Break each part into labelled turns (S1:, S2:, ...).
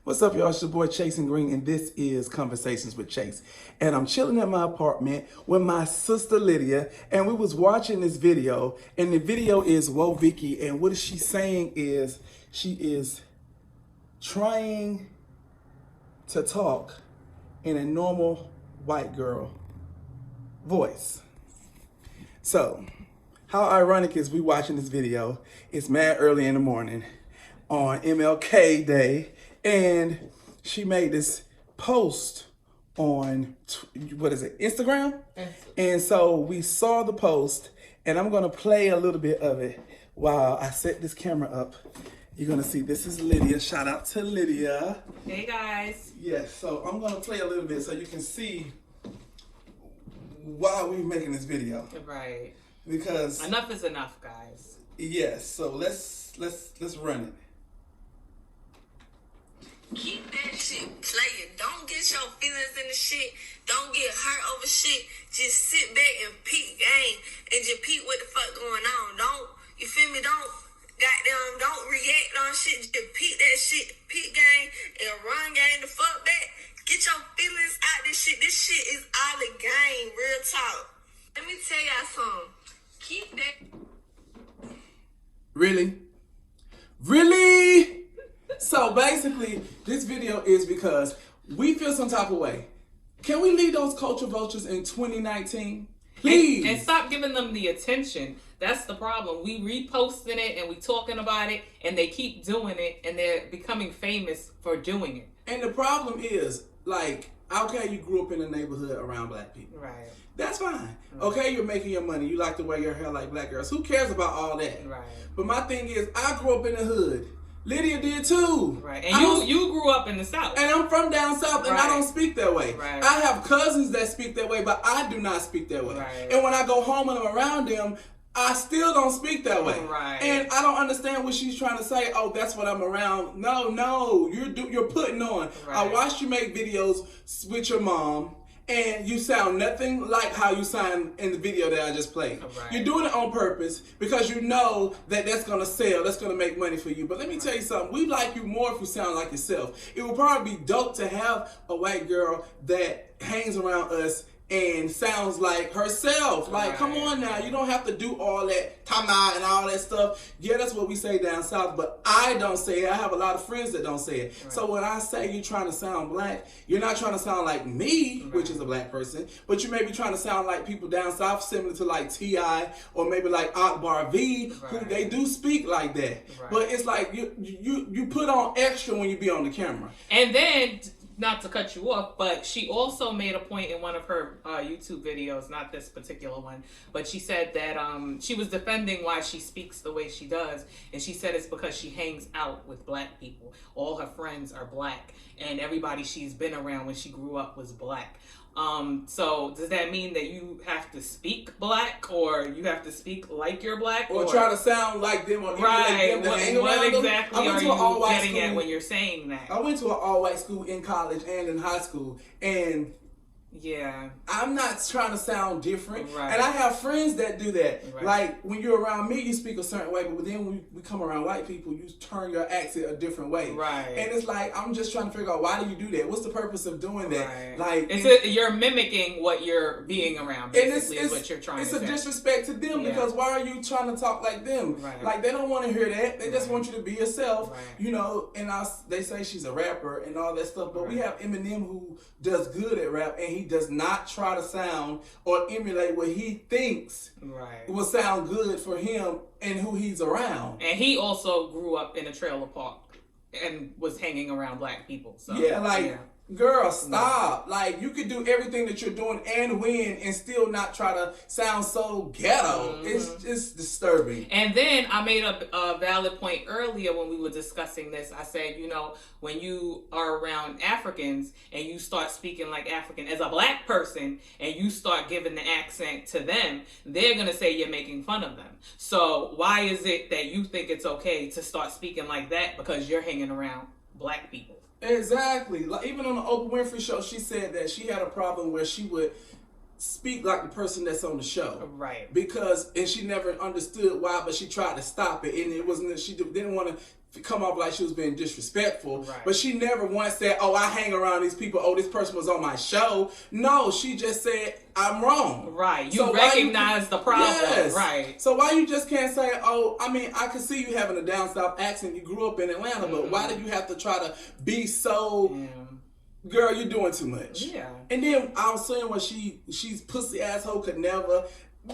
S1: What's up, y'all? It's your boy Chase and Green, and this is Conversations with Chase. And I'm chilling at my apartment with my sister Lydia, and we was watching this video, and the video is Whoa Vicky, and what she's saying is she is trying to talk in a normal white girl voice. So, how ironic is we watching this video? It's mad early in the morning on MLK Day, and she made this post on, Instagram? And so we saw the post, and I'm gonna play a little bit of it while I set this camera up. You're gonna see, this is Lydia. Shout out to Lydia.
S2: Hey guys.
S1: Yes, so I'm gonna play a little bit so you can see why we're making this video.
S2: Right.
S1: Because
S2: enough is enough, guys.
S1: Yes, so let's run it.
S3: Keep that shit playing. Don't get your feelings in the shit. Don't get hurt over shit. Just sit back and peep game and just peep what the fuck going on. Don't, you feel me? Don't react on shit. Just peep that shit, peep game and run game the fuck back. Get your feelings out this shit. This shit is all the game, real talk. Let me tell y'all something. Keep that.
S1: Really? Really? So basically, this video is because we feel some type of way. Can we leave those culture vultures in 2019? Please.
S2: And stop giving them the attention. That's the problem. We reposting it and we talking about it, and they keep doing it, and they're becoming famous for doing it.
S1: And the problem is, like, okay, you grew up in a neighborhood around black people.
S2: Right.
S1: That's fine. Okay, you're making your money. You like to wear your hair like black girls. Who cares about all that?
S2: Right.
S1: But my thing is, I grew up in the hood. Lydia did too.
S2: Right. And you grew up in the South.
S1: And I'm from down south, and I don't speak that way.
S2: Right.
S1: I have cousins that speak that way, but I do not speak that way.
S2: Right.
S1: And when I go home and I'm around them, I still don't speak that way.
S2: Right.
S1: And I don't understand what she's trying to say. Oh, that's what I'm around. No, you're putting on.
S2: Right.
S1: I watched you make videos with your mom, and you sound nothing like how you sound in the video that I just played.
S2: Right.
S1: You're doing it on purpose because you know that that's going to sell, that's going to make money for you. But let me tell you something. We like you more if you sound like yourself. It would probably be dope to have a white girl that hangs around us and sounds like herself. Like, come on now. You don't have to do all that tama and all that stuff. Yeah, that's what we say down south, but I don't say it. I have a lot of friends that don't say it. Right. So when I say you're trying to sound black, you're not trying to sound like me, which is a black person, but you may be trying to sound like people down south, similar to like T.I. or maybe like Akbar V, who they do speak like that. Right. But it's like you put on extra when you be on the camera.
S2: And then, not to cut you off, but she also made a point in one of her YouTube videos, not this particular one, but she said that she was defending why she speaks the way she does, and she said it's because she hangs out with black people. All her friends are black, and everybody she's been around when she grew up was black. So does that mean that you have to speak black, or you have to speak like you're black,
S1: or try to sound like them, or
S2: right?
S1: Them to hang
S2: what
S1: around
S2: exactly
S1: them?
S2: are you getting at when you're saying that?
S1: I went to an all-white school in college and in high school, and
S2: yeah,
S1: I'm not trying to sound different.
S2: Right.
S1: And I have friends that do that.
S2: Right.
S1: Like, when you're around me, you speak a certain way, but then when we come around white people, you turn your accent a different way.
S2: Right.
S1: And it's like, I'm just trying to figure out, why do you do that? What's the purpose of doing that?
S2: Right.
S1: Like,
S2: you're mimicking what you're being around, basically, is what you're trying to say.
S1: It's a disrespect to them, because why are you trying to talk like them?
S2: Right.
S1: Like, they don't want to hear that. They just want you to be yourself,
S2: right.
S1: you know, and they say she's a rapper and all that stuff, but we have Eminem who does good at rap, and he does not try to sound or emulate what he thinks will sound good for him and who he's around.
S2: And he also grew up in a trailer park and was hanging around black people. So
S1: girl, stop. Like, you could do everything that you're doing and win and still not try to sound so ghetto. It's just disturbing.
S2: And then I made a valid point earlier when we were discussing this. I said, you know, when you are around Africans and you start speaking like African as a black person and you start giving the accent to them, they're going to say you're making fun of them. So why is it that you think it's okay to start speaking like that because you're hanging around black people?
S1: Exactly. Like, even on the Oprah Winfrey show, she said that she had a problem where she would speak like the person that's on the show.
S2: Right.
S1: Because, and she never understood why, but she tried to stop it, and it wasn't, she didn't want to come off like she was being disrespectful.
S2: Right.
S1: But she never once said, oh, I hang around these people, oh, this person was on my show. No, she just said, I'm wrong.
S2: Right. You
S1: So
S2: recognize the problem.
S1: Yes.
S2: Right.
S1: So why you just can't say, oh, I mean, I can see you having a down south accent. You grew up in Atlanta, but why did you have to try to be so...
S2: Yeah.
S1: Girl, you're doing too much.
S2: Yeah.
S1: And then I was saying when she's pussy asshole could never.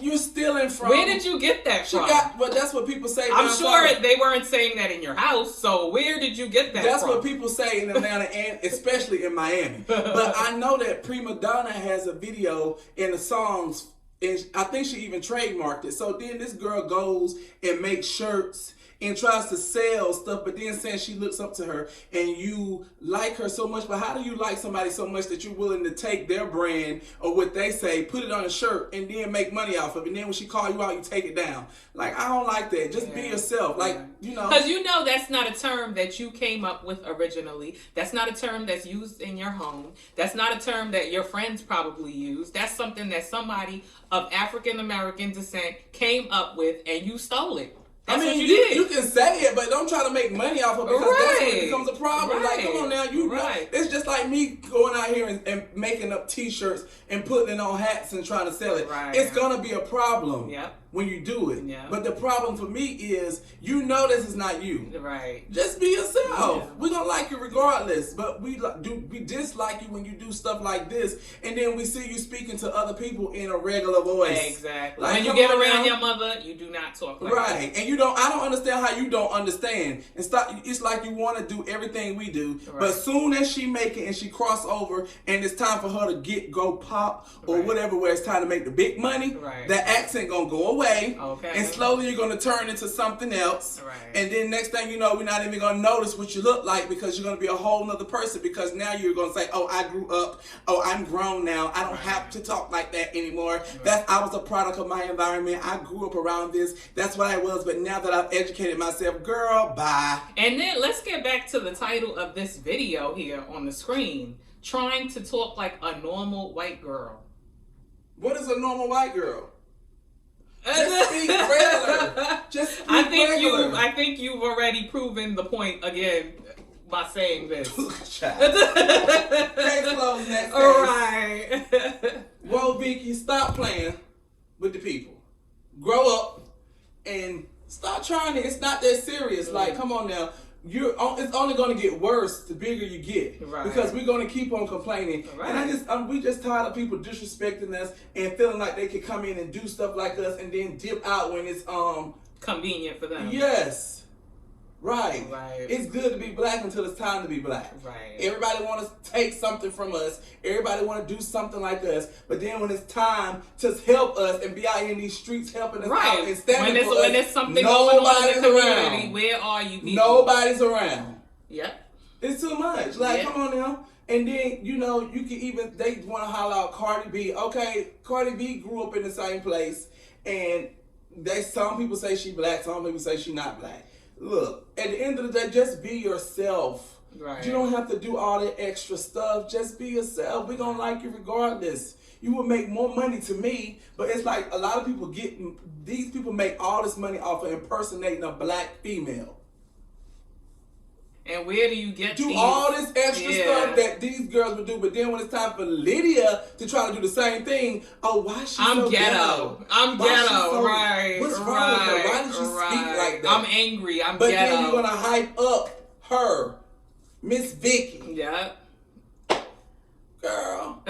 S1: You're stealing from.
S2: Where did you get that
S1: She
S2: from?
S1: but that's what people say.
S2: I'm
S1: down
S2: sure
S1: south.
S2: they weren't saying that in your house. So where did you get that
S1: That's
S2: from?
S1: what people say in Atlanta and especially in Miami. But I know that Prima Donna has a video in the songs, and I think she even trademarked it. So then this girl goes and makes shirts and tries to sell stuff, but then saying she looks up to her and you like her so much. But how do you like somebody so much that you're willing to take their brand or what they say, put it on a shirt, and then make money off of it? And then when she call you out, you take it down. Like, I don't like that. Just be yourself. Like, you know.
S2: Because you know that's not a term that you came up with originally. That's not a term that's used in your home. That's not a term that your friends probably use. That's something that somebody of African American descent came up with, and you stole it. That's what you did.
S1: You can say it, but don't try to make money off of it, because that's when it becomes a problem. Like, come on now, it's just like me going out here and making up T-shirts and putting it on hats and trying to sell it.
S2: Right.
S1: It's gonna be a problem when you do it.
S2: Yep.
S1: But the problem for me is, you know, this is not you.
S2: Right.
S1: Just be yourself.
S2: Yeah.
S1: We're gonna like you regardless, but we dislike you when you do stuff like this, and then we see you speaking to other people in a regular voice.
S2: Exactly.
S1: Like,
S2: when you get around your mother, you do not talk like that.
S1: Right. And I don't understand how you don't understand. And stop. It's like you want to do everything we do, but soon as she make it and she cross over and it's time for her to go pop or whatever, where it's time to make the big money, that accent gonna go away.
S2: Okay.
S1: And slowly you're gonna turn into something else.
S2: Right.
S1: And then next thing you know, we're not even gonna notice what you look like, because you're gonna be a whole nother person, because now you're gonna say, oh, I grew up, oh, I'm grown now, I don't have to talk like that anymore. I was a product of my environment. I grew up around this. That's what I was. But now that I've educated myself, girl, bye.
S2: And then let's get back to the title of this video here on the screen. Trying to talk like a normal white girl.
S1: What is a normal white girl? Just speak regular. Just speak regular.
S2: I think you've already proven the point again by saying this.
S1: Case closed, next
S2: All
S1: case.
S2: right.
S1: Whoa, Vicky, stop playing with the people. Grow up and stop trying it. It's not that serious. Like, come on now. It's only going to get worse the bigger you get, because we're going to keep on complaining. And we just tired of people disrespecting us and feeling like they can come in and do stuff like us and then dip out when it's
S2: convenient for them.
S1: Yes. Right. It's good to be black until it's time to be black.
S2: Right.
S1: Everybody want to take something from us. Everybody want to do something like us. But then when it's time to help us and be out in these streets helping us out and standing for us,
S2: when there's something going on in the community, where are you people?
S1: Nobody's around.
S2: Yep.
S1: It's too much. Like, come on now. And then, you know, you can even, they want to holler out Cardi B. Okay, Cardi B grew up in the same place, and some people say she black, some people say she not black. Look, at the end of the day, just be yourself.
S2: Right.
S1: You don't have to do all that extra stuff. Just be yourself. We're going to like you regardless. You will make more money to me, but it's like a lot of people these people make all this money off of impersonating a black female.
S2: And where do you get
S1: all this extra stuff that these girls would do, but then when it's time for Lydia to try to do the same thing, oh, why is she so ghetto?
S2: I'm ghetto, right?
S1: What's wrong with her? Why did she speak like that?
S2: I'm angry. I'm
S1: but
S2: ghetto.
S1: Then you're gonna hype up her, Miss Vicky.
S2: Yep.
S1: Girl.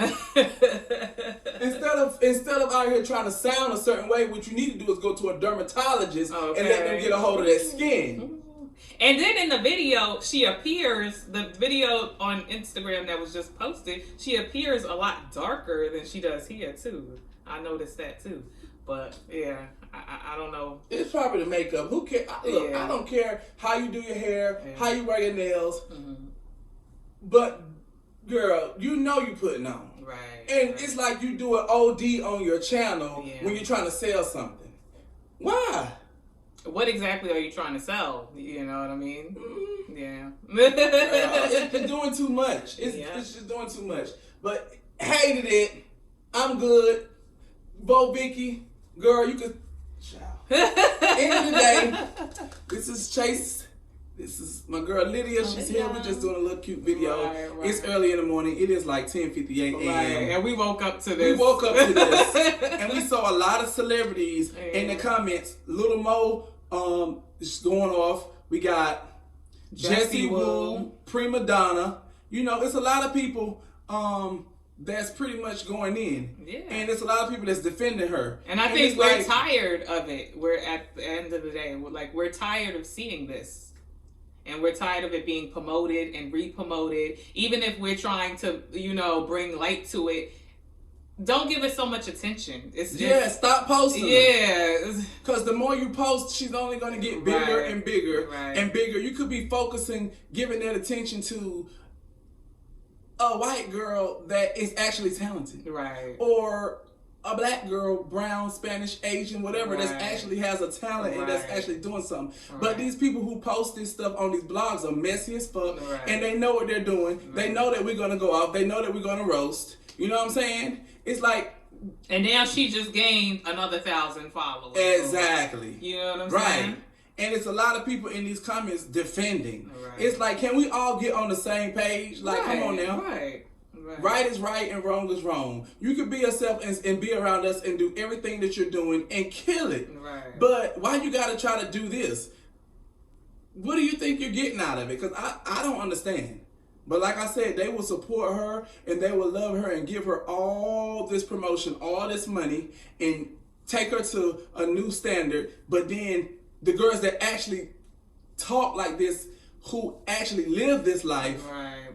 S1: Instead of out here trying to sound a certain way, what you need to do is go to a dermatologist and let them get a hold of that skin.
S2: And then in the video, the video on Instagram that was just posted, she appears a lot darker than she does here, too. I noticed that, too. But, yeah, I don't know.
S1: It's probably the makeup. Who cares? Look, I don't care how you do your hair, how you wear your nails. But, girl, you know you putting on.
S2: Right.
S1: And it's like you do an OD on your channel when you're trying to sell something. Why?
S2: What exactly are you trying to sell? You know what I mean? Yeah.
S1: It's doing too much. It's just doing too much. But hated it. I'm good. Whoa Vicky, girl, you could. End of the day, this is Chase. This is my girl Lydia. She's here. We're just doing a little cute video.
S2: Right.
S1: It's early in the morning. It is like 10:58 a.m.
S2: Right. And we woke up to this.
S1: We woke up to this. And we saw a lot of celebrities in the comments. Little Mo is going off. We got Jessie Woo, Prima Donna. You know, it's a lot of people that's pretty much going in.
S2: Yeah.
S1: And it's a lot of people that's defending her.
S2: And I think we're tired of it. We're at the end of the day. We're tired of seeing this. And we're tired of it being promoted and re-promoted. Even if we're trying to, bring light to it, don't give it so much attention. It's just,
S1: stop posting.
S2: Yeah.
S1: Because the more you post, she's only going to get bigger and bigger and bigger. You could be focusing, giving that attention to a white girl that is actually talented.
S2: Right.
S1: Or a black girl, brown, Spanish, Asian, whatever, that actually has a talent and that's actually doing something. But these people who post this stuff on these blogs are messy as fuck, and they know what they're doing. They know that we're going to go off. They know that we're going to roast. You know what I'm saying? It's like...
S2: And now she just gained another 1,000 followers.
S1: Exactly.
S2: You know what I'm saying?
S1: And it's a lot of people in these comments defending. It's like, can we all get on the same page? Like, come on now. Right is right and wrong is wrong. You can be yourself and be around us and do everything that you're doing and kill it. But why you gotta try to do this? What do you think you're getting out of it? Because I don't understand. But like I said, they will support her and they will love her and give her all this promotion, all this money, and take her to a new standard. But then the girls that actually talk like this, who actually live this life,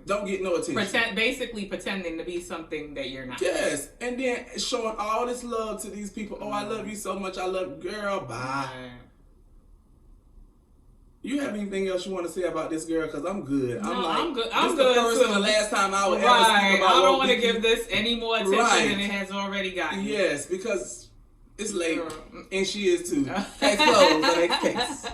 S1: don't get no attention.
S2: Basically pretending to be something that you're not.
S1: Yes, and then showing all this love to these people. Oh, I love you so much. I love you, girl. Bye. You have anything else you want to say about this girl? Because I'm good.
S2: I'm good.
S1: I'm good. This is the first and the last time I would ever speak about
S2: I don't want to give this any more attention than it has already gotten.
S1: Yes, because it's late, and she is too. Case closed. Case.